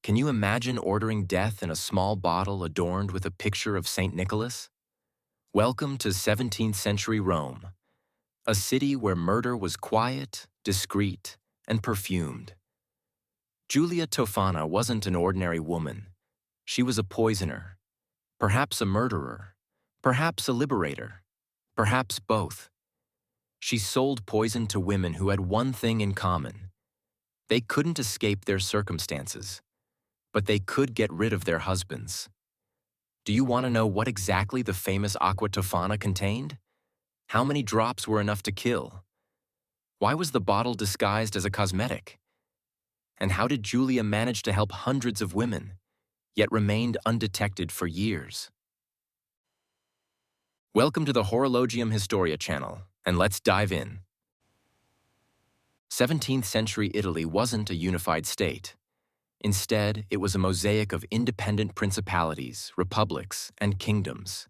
Can you imagine ordering death in a small bottle adorned with a picture of St. Nicholas? Welcome to 17th century Rome, a city where murder was quiet, discreet, and perfumed. Giulia Tofana wasn't an ordinary woman. She was a poisoner, perhaps a murderer, perhaps a liberator, perhaps both. She sold poison to women who had one thing in common. They couldn't escape their circumstances, but they could get rid of their husbands. Do you want to know what exactly the famous Aqua Tofana contained? How many drops were enough to kill? Why was the bottle disguised as a cosmetic? And how did Giulia manage to help hundreds of women, yet remained undetected for years? Welcome to the Horologium Historia channel, and let's dive in. 17th century Italy wasn't a unified state. Instead, it was a mosaic of independent principalities, republics, and kingdoms.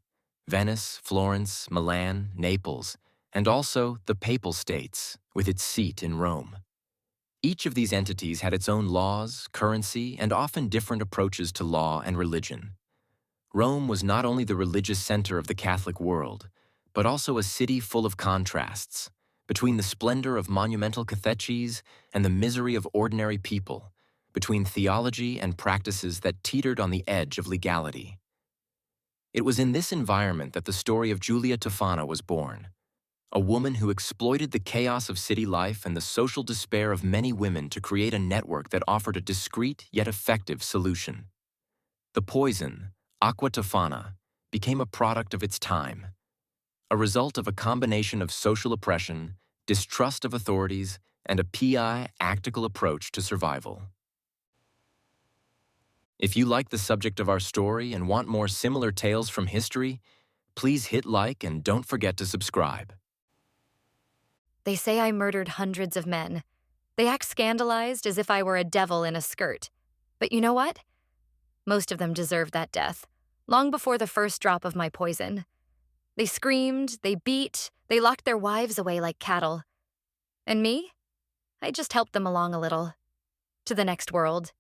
Venice, Florence, Milan, Naples, and also the Papal States, with its seat in Rome. Each of these entities had its own laws, currency, and often different approaches to law and religion. Rome was not only the religious center of the Catholic world, but also a city full of contrasts, between the splendor of monumental catheches and the misery of ordinary people, between theology and practices that teetered on the edge of legality. It was in this environment that the story of Giulia Tofana was born, a woman who exploited the chaos of city life and the social despair of many women to create a network that offered a discreet yet effective solution. The poison, Aqua Tofana, became a product of its time, a result of a combination of social oppression, distrust of authorities, and a practical approach to survival. If you like the subject of our story and want more similar tales from history, please hit like and don't forget to subscribe. They say I murdered hundreds of men. They act scandalized as if I were a devil in a skirt. But you know what? Most of them deserved that death, long before the first drop of my poison. They screamed, they beat, they locked their wives away like cattle. And me? I just helped them along a little. To the next world.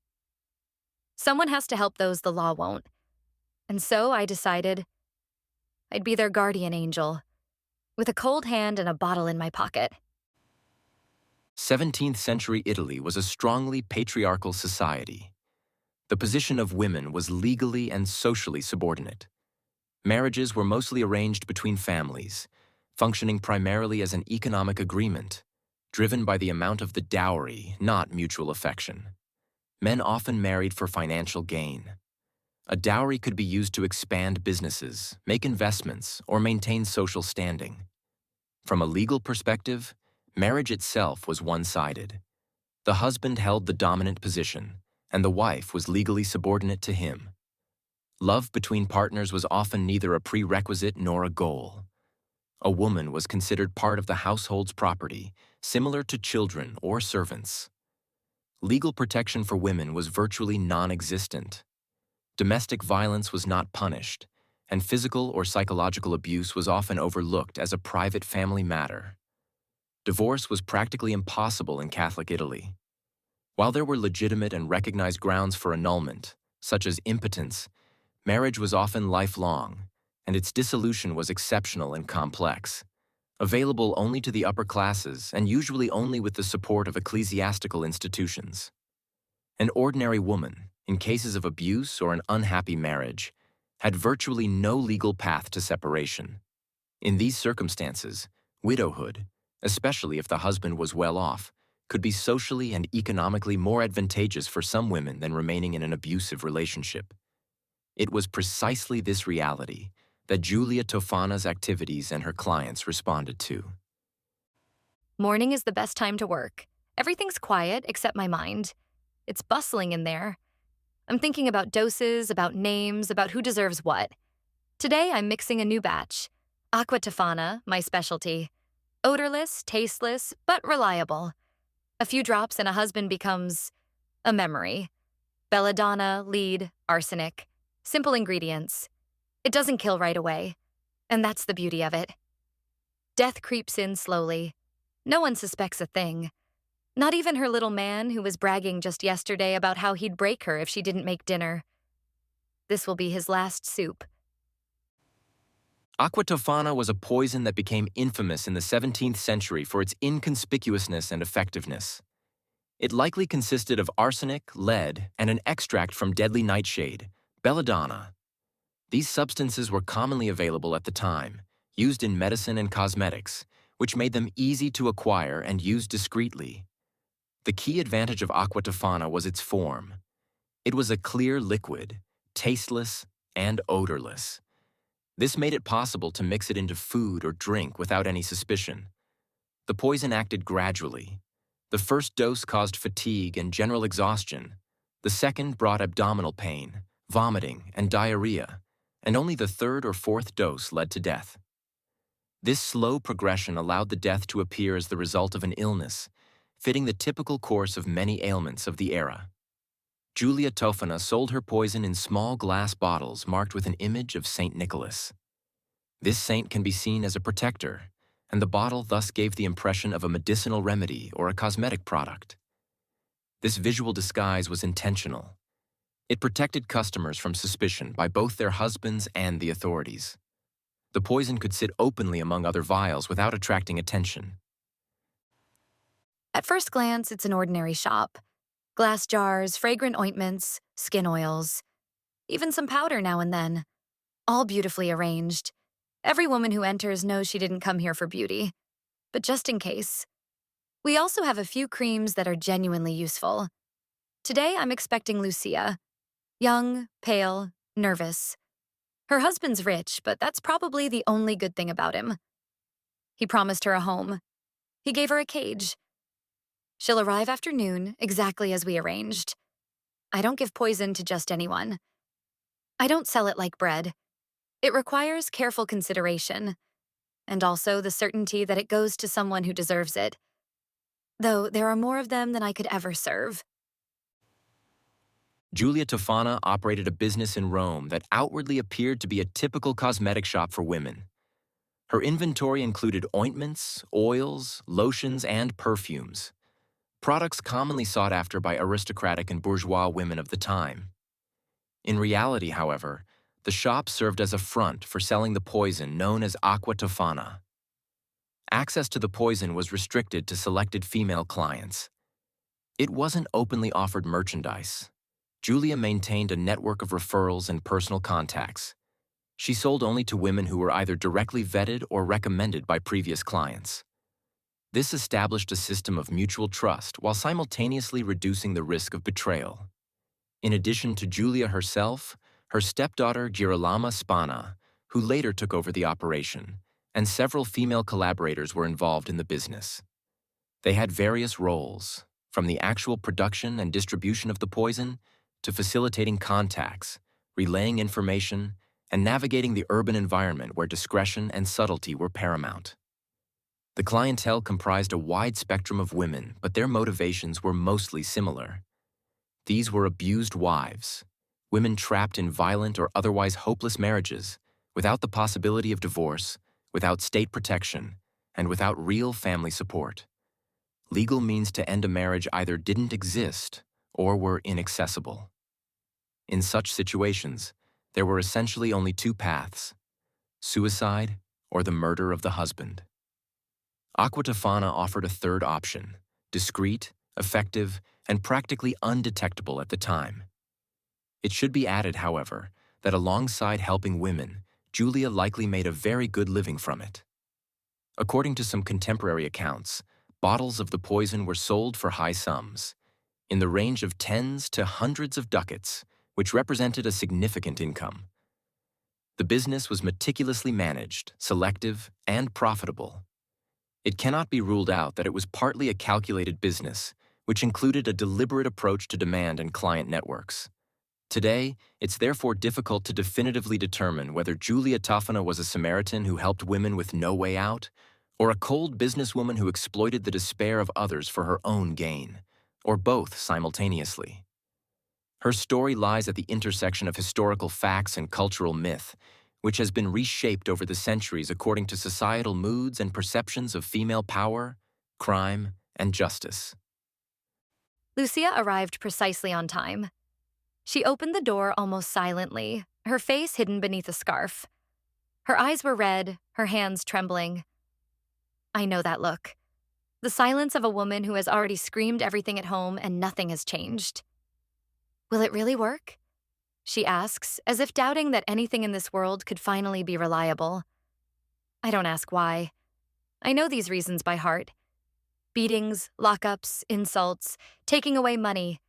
Someone has to help those the law won't. And so I decided I'd be their guardian angel, with a cold hand and a bottle in my pocket. 17th century Italy was a strongly patriarchal society. The position of women was legally and socially subordinate. Marriages were mostly arranged between families, functioning primarily as an economic agreement, driven by the amount of the dowry, not mutual affection. Men often married for financial gain. A dowry could be used to expand businesses, make investments, or maintain social standing. From a legal perspective, marriage itself was one-sided. The husband held the dominant position, and the wife was legally subordinate to him. Love between partners was often neither a prerequisite nor a goal. A woman was considered part of the household's property, similar to children or servants. Legal protection for women was virtually non-existent. Domestic violence was not punished, and physical or psychological abuse was often overlooked as a private family matter. Divorce was practically impossible in Catholic Italy. While there were legitimate and recognized grounds for annulment, such as impotence, marriage was often lifelong, and its dissolution was exceptional and complex, available only to the upper classes and usually only with the support of ecclesiastical institutions. An ordinary woman, in cases of abuse or an unhappy marriage, had virtually no legal path to separation. In these circumstances, widowhood, especially if the husband was well off, could be socially and economically more advantageous for some women than remaining in an abusive relationship. It was precisely this reality that Giulia Tofana's activities and her clients responded to. Morning is the best time to work. Everything's quiet except my mind. It's bustling in there. I'm thinking about doses, about names, about who deserves what. Today I'm mixing a new batch. Aqua Tofana, my specialty. Odorless, tasteless, but reliable. A few drops and a husband becomes a memory. Belladonna, lead, arsenic. Simple ingredients. It doesn't kill right away. And that's the beauty of it. Death creeps in slowly. No one suspects a thing. Not even her little man, who was bragging just yesterday about how he'd break her if she didn't make dinner. This will be his last soup. Aqua Tofana was a poison that became infamous in the 17th century for its inconspicuousness and effectiveness. It likely consisted of arsenic, lead, and an extract from deadly nightshade, belladonna. These substances were commonly available at the time, used in medicine and cosmetics, which made them easy to acquire and use discreetly. The key advantage of Aqua Tofana was its form. It was a clear liquid, tasteless and odorless. This made it possible to mix it into food or drink without any suspicion. The poison acted gradually. The first dose caused fatigue and general exhaustion. The second brought abdominal pain, vomiting, and diarrhea, and only the third or fourth dose led to death. This slow progression allowed the death to appear as the result of an illness, fitting the typical course of many ailments of the era. Giulia Tofana sold her poison in small glass bottles marked with an image of Saint Nicholas. This saint can be seen as a protector, and the bottle thus gave the impression of a medicinal remedy or a cosmetic product. This visual disguise was intentional. It protected customers from suspicion by both their husbands and the authorities. The poison could sit openly among other vials without attracting attention. At first glance, it's an ordinary shop. Glass jars, fragrant ointments, skin oils, even some powder now and then. All beautifully arranged. Every woman who enters knows she didn't come here for beauty. But just in case. We also have a few creams that are genuinely useful. Today, I'm expecting Lucia. Young, pale, nervous. Her husband's rich, but that's probably the only good thing about him. He promised her a home. He gave her a cage. She'll arrive after noon, exactly as we arranged. I don't give poison to just anyone. I don't sell it like bread. It requires careful consideration, and also the certainty that it goes to someone who deserves it. Though there are more of them than I could ever serve. Giulia Tofana operated a business in Rome that outwardly appeared to be a typical cosmetic shop for women. Her inventory included ointments, oils, lotions, and perfumes, products commonly sought after by aristocratic and bourgeois women of the time. In reality, however, the shop served as a front for selling the poison known as Aqua Tofana. Access to the poison was restricted to selected female clients. It wasn't openly offered merchandise. Giulia maintained a network of referrals and personal contacts. She sold only to women who were either directly vetted or recommended by previous clients. This established a system of mutual trust while simultaneously reducing the risk of betrayal. In addition to Giulia herself, her stepdaughter Girolama Spana, who later took over the operation, and several female collaborators were involved in the business. They had various roles, from the actual production and distribution of the poison to facilitating contacts, relaying information, and navigating the urban environment where discretion and subtlety were paramount. The clientele comprised a wide spectrum of women, but their motivations were mostly similar. These were abused wives, women trapped in violent or otherwise hopeless marriages, without the possibility of divorce, without state protection, and without real family support. Legal means to end a marriage either didn't exist or were inaccessible. In such situations, there were essentially only two paths: suicide or the murder of the husband. Aqua Tofana offered a third option, discreet, effective, and practically undetectable at the time. It should be added, however, that alongside helping women, Giulia likely made a very good living from it. According to some contemporary accounts, bottles of the poison were sold for high sums, in the range of tens to hundreds of ducats, which represented a significant income. The business was meticulously managed, selective, and profitable. It cannot be ruled out that it was partly a calculated business, which included a deliberate approach to demand and client networks. Today, it's therefore difficult to definitively determine whether Giulia Tofana was a Samaritan who helped women with no way out, or a cold businesswoman who exploited the despair of others for her own gain, or both simultaneously. Her story lies at the intersection of historical facts and cultural myth, which has been reshaped over the centuries according to societal moods and perceptions of female power, crime, and justice. Lucia arrived precisely on time. She opened the door almost silently, her face hidden beneath a scarf. Her eyes were red, her hands trembling. I know that look. The silence of a woman who has already screamed everything at home and nothing has changed. Will it really work? She asks, as if doubting that anything in this world could finally be reliable. I don't ask why. I know these reasons by heart. Beatings, lockups, insults, taking away money.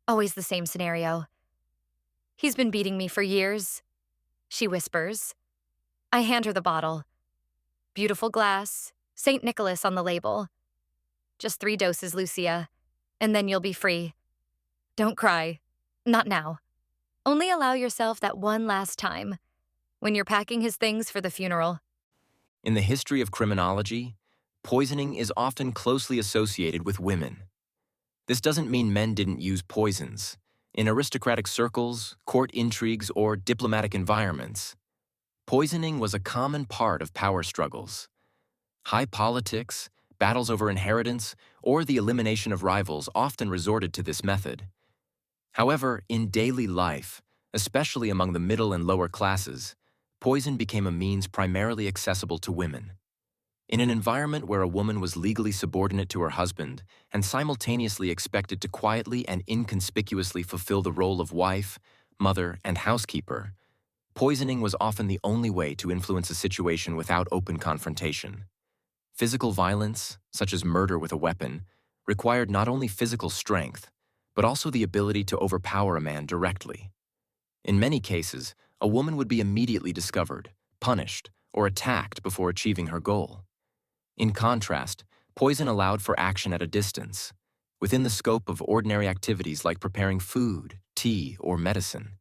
Always the same scenario. He's been beating me for years, she whispers. I hand her the bottle. Beautiful glass, St. Nicholas on the label. Just 3 doses, Lucia, and then you'll be free. Don't cry. Not now. Only allow yourself that one last time, when you're packing his things for the funeral. In the history of criminology, poisoning is often closely associated with women. This doesn't mean men didn't use poisons. In aristocratic circles, court intrigues, or diplomatic environments, poisoning was a common part of power struggles. High politics, battles over inheritance, or the elimination of rivals often resorted to this method. However, in daily life, especially among the middle and lower classes, poison became a means primarily accessible to women. In an environment where a woman was legally subordinate to her husband and simultaneously expected to quietly and inconspicuously fulfill the role of wife, mother, and housekeeper, poisoning was often the only way to influence a situation without open confrontation. Physical violence, such as murder with a weapon, required not only physical strength, but also the ability to overpower a man directly. In many cases, a woman would be immediately discovered, punished, or attacked before achieving her goal. In contrast, poison allowed for action at a distance, within the scope of ordinary activities like preparing food, tea, or medicine.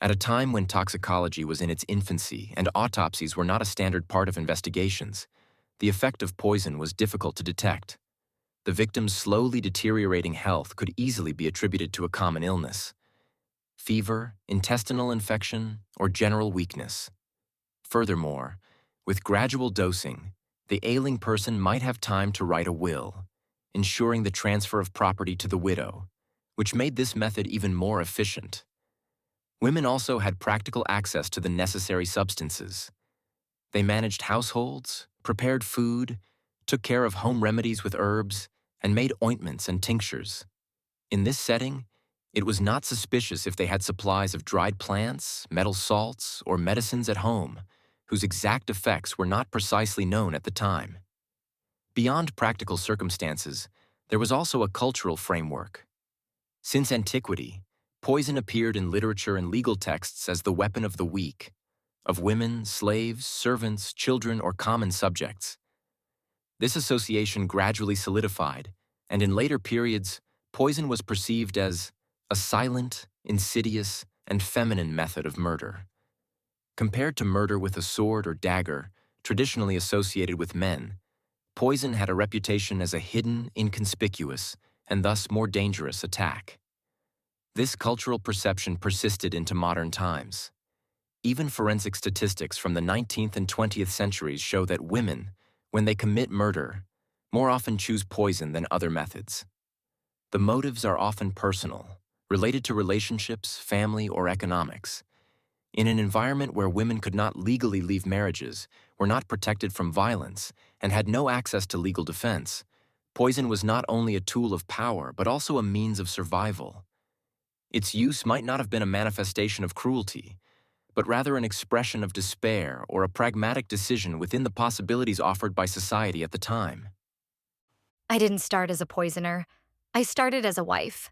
At a time when toxicology was in its infancy and autopsies were not a standard part of investigations, the effect of poison was difficult to detect. The victim's slowly deteriorating health could easily be attributed to a common illness: fever, intestinal infection, or general weakness. Furthermore, with gradual dosing, the ailing person might have time to write a will, ensuring the transfer of property to the widow, which made this method even more efficient. Women also had practical access to the necessary substances. They managed households, prepared food, took care of home remedies with herbs, and made ointments and tinctures. In this setting, it was not suspicious if they had supplies of dried plants, metal salts, or medicines at home, whose exact effects were not precisely known at the time. Beyond practical circumstances, there was also a cultural framework. Since antiquity, poison appeared in literature and legal texts as the weapon of the weak, of women, slaves, servants, children, or common subjects. This association gradually solidified, and in later periods, poison was perceived as a silent, insidious, and feminine method of murder. Compared to murder with a sword or dagger, traditionally associated with men, poison had a reputation as a hidden, inconspicuous, and thus more dangerous attack. This cultural perception persisted into modern times. Even forensic statistics from the 19th and 20th centuries show that women, when they commit murder, more often choose poison than other methods. The motives are often personal, related to relationships, family, or economics. In an environment where women could not legally leave marriages, were not protected from violence, and had no access to legal defense, poison was not only a tool of power but also a means of survival. Its use might not have been a manifestation of cruelty, but rather an expression of despair or a pragmatic decision within the possibilities offered by society at the time. I didn't start as a poisoner. I started as a wife.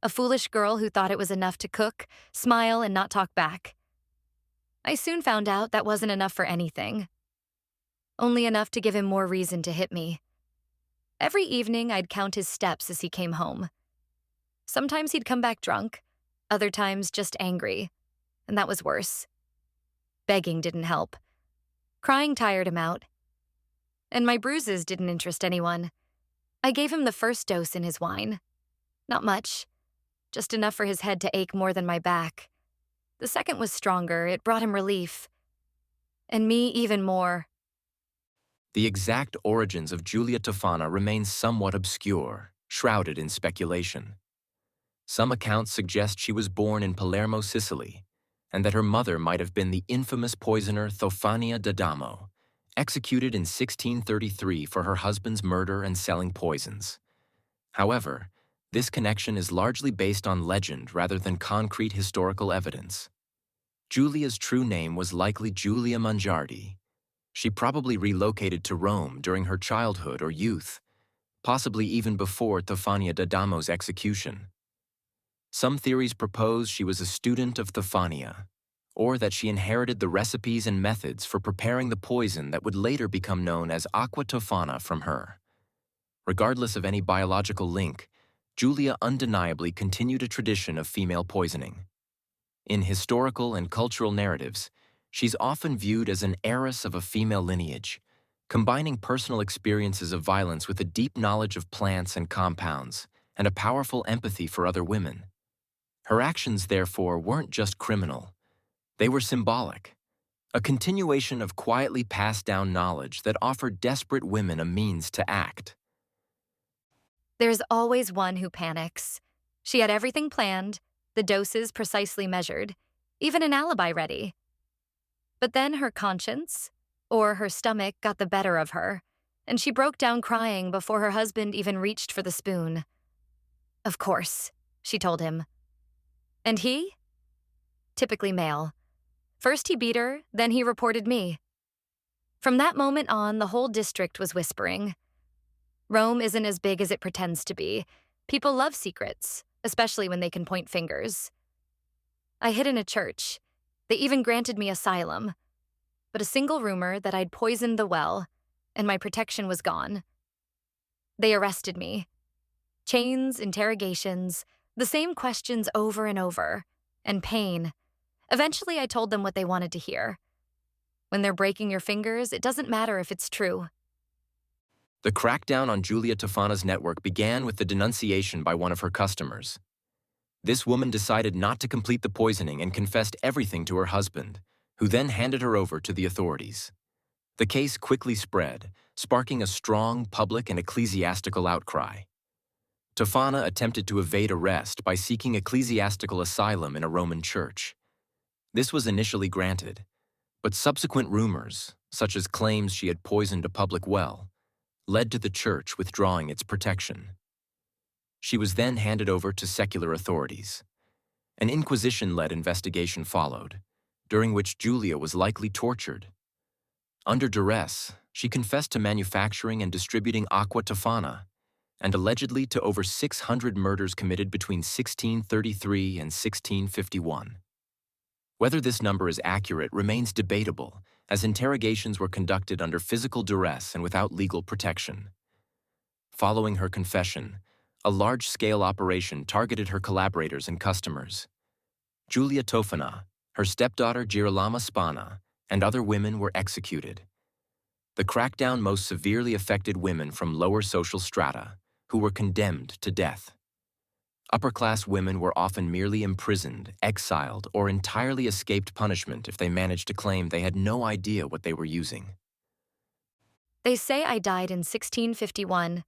A foolish girl who thought it was enough to cook, smile, and not talk back. I soon found out that wasn't enough for anything. Only enough to give him more reason to hit me. Every evening, I'd count his steps as he came home. Sometimes he'd come back drunk, other times just angry, and that was worse. Begging didn't help. Crying tired him out. And my bruises didn't interest anyone. I gave him the first dose in his wine. Not much, just enough for his head to ache more than my back. The second was stronger, it brought him relief. And me even more. The exact origins of Giulia Tofana remain somewhat obscure. shrouded in speculation. Some accounts suggest she was born in Palermo, Sicily, and that her mother might have been the infamous poisoner Tofania d'Adamo, executed in 1633 for her husband's murder and selling poisons. However, this connection is largely based on legend rather than concrete historical evidence. Giulia's true name was likely Giulia Mangiardi. She probably relocated to Rome during her childhood or youth, possibly even before Tofania d'Adamo's execution. Some theories propose she was a student of Tofania, or that she inherited the recipes and methods for preparing the poison that would later become known as Aqua Tofana from her. Regardless of any biological link, Giulia undeniably continued a tradition of female poisoning. In historical and cultural narratives, she's often viewed as an heiress of a female lineage, combining personal experiences of violence with a deep knowledge of plants and compounds, and a powerful empathy for other women. Her actions, therefore, weren't just criminal. They were symbolic, a continuation of quietly passed down knowledge that offered desperate women a means to act. There's always one who panics. She had everything planned, the doses precisely measured, even an alibi ready. But then her conscience, or her stomach, got the better of her, and she broke down crying before her husband even reached for the spoon. "Of course," she told him. And he? Typically male. First he beat her, then he reported me. From that moment on, the whole district was whispering. Rome isn't as big as it pretends to be. People love secrets, especially when they can point fingers. I hid in a church. They even granted me asylum. But a single rumor that I'd poisoned the well, and my protection was gone. They arrested me. Chains, interrogations, the same questions over and over, and pain. Eventually, I told them what they wanted to hear. When they're breaking your fingers, it doesn't matter if it's true. The crackdown on Giulia Tofana's network began with the denunciation by one of her customers. This woman decided not to complete the poisoning and confessed everything to her husband, who then handed her over to the authorities. The case quickly spread, sparking a strong public and ecclesiastical outcry. Tofana attempted to evade arrest by seeking ecclesiastical asylum in a Roman church. This was initially granted, but subsequent rumors, such as claims she had poisoned a public well, led to the church withdrawing its protection. She was then handed over to secular authorities. An Inquisition-led investigation followed, during which Giulia was likely tortured. Under duress, she confessed to manufacturing and distributing Aqua Tofana, and allegedly to over 600 murders committed between 1633 and 1651. Whether this number is accurate remains debatable, as interrogations were conducted under physical duress and without legal protection. Following her confession, a large-scale operation targeted her collaborators and customers. Giulia Tofana, her stepdaughter Girolama Spana, and other women were executed. The crackdown most severely affected women from lower social strata, who were condemned to death. Upper-class women were often merely imprisoned, exiled, or entirely escaped punishment if they managed to claim they had no idea what they were using. They say I died in 1651.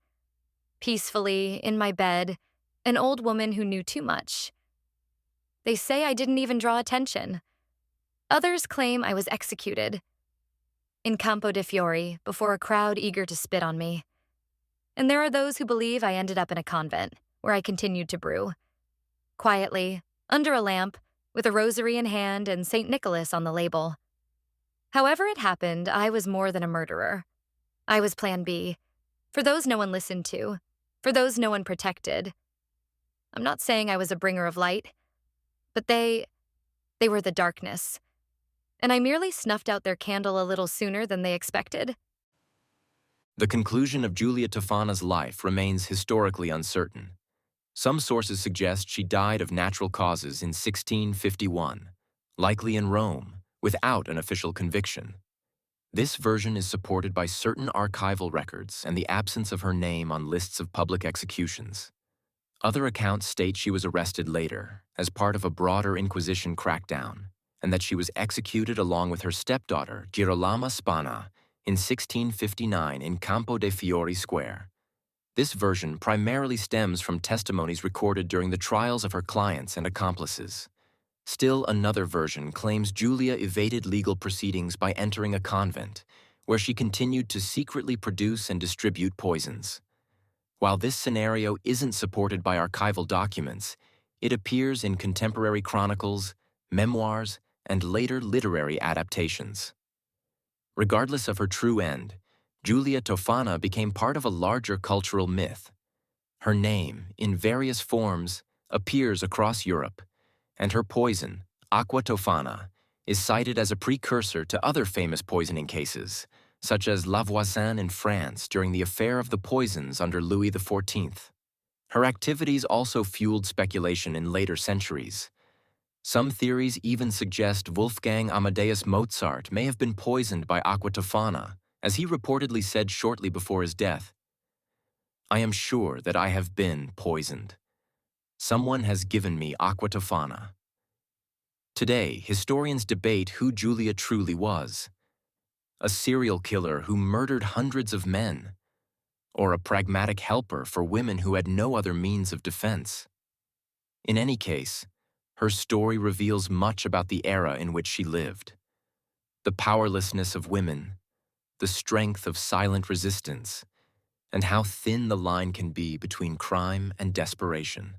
Peacefully, in my bed, an old woman who knew too much. They say I didn't even draw attention. Others claim I was executed. In Campo de' Fiori, before a crowd eager to spit on me. And there are those who believe I ended up in a convent, where I continued to brew. Quietly, under a lamp, with a rosary in hand and St. Nicholas on the label. However it happened, I was more than a murderer. I was Plan B, for those no one listened to, for those no one protected. I'm not saying I was a bringer of light, but they were the darkness. And I merely snuffed out their candle a little sooner than they expected. The conclusion of Giulia Tofana's life remains historically uncertain. Some sources suggest she died of natural causes in 1651, likely in Rome, without an official conviction. This version is supported by certain archival records and the absence of her name on lists of public executions. Other accounts state she was arrested later, as part of a broader Inquisition crackdown, and that she was executed along with her stepdaughter, Girolama Spana, in 1659 in Campo de' Fiori Square. This version primarily stems from testimonies recorded during the trials of her clients and accomplices. Still another version claims Giulia evaded legal proceedings by entering a convent, where she continued to secretly produce and distribute poisons. While this scenario isn't supported by archival documents, it appears in contemporary chronicles, memoirs, and later literary adaptations. Regardless of her true end, Giulia Tofana became part of a larger cultural myth. Her name, in various forms, appears across Europe, and her poison, Aqua Tofana, is cited as a precursor to other famous poisoning cases, such as Lavoisin in France during the Affair of the Poisons under Louis XIV. Her activities also fueled speculation in later centuries. Some theories even suggest Wolfgang Amadeus Mozart may have been poisoned by Aqua Tofana, as he reportedly said shortly before his death, "I am sure that I have been poisoned. Someone has given me Aqua Tofana." Today, historians debate who Giulia truly was: a serial killer who murdered hundreds of men, or a pragmatic helper for women who had no other means of defense. In any case, her story reveals much about the era in which she lived: the powerlessness of women, the strength of silent resistance, and how thin the line can be between crime and desperation.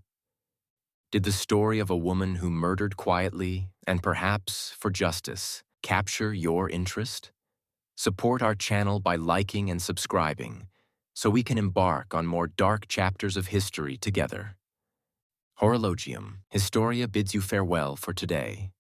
Did the story of a woman who murdered quietly, and perhaps for justice, capture your interest? Support our channel by liking and subscribing, so we can embark on more dark chapters of history together. Horologium, Historia bids you farewell for today.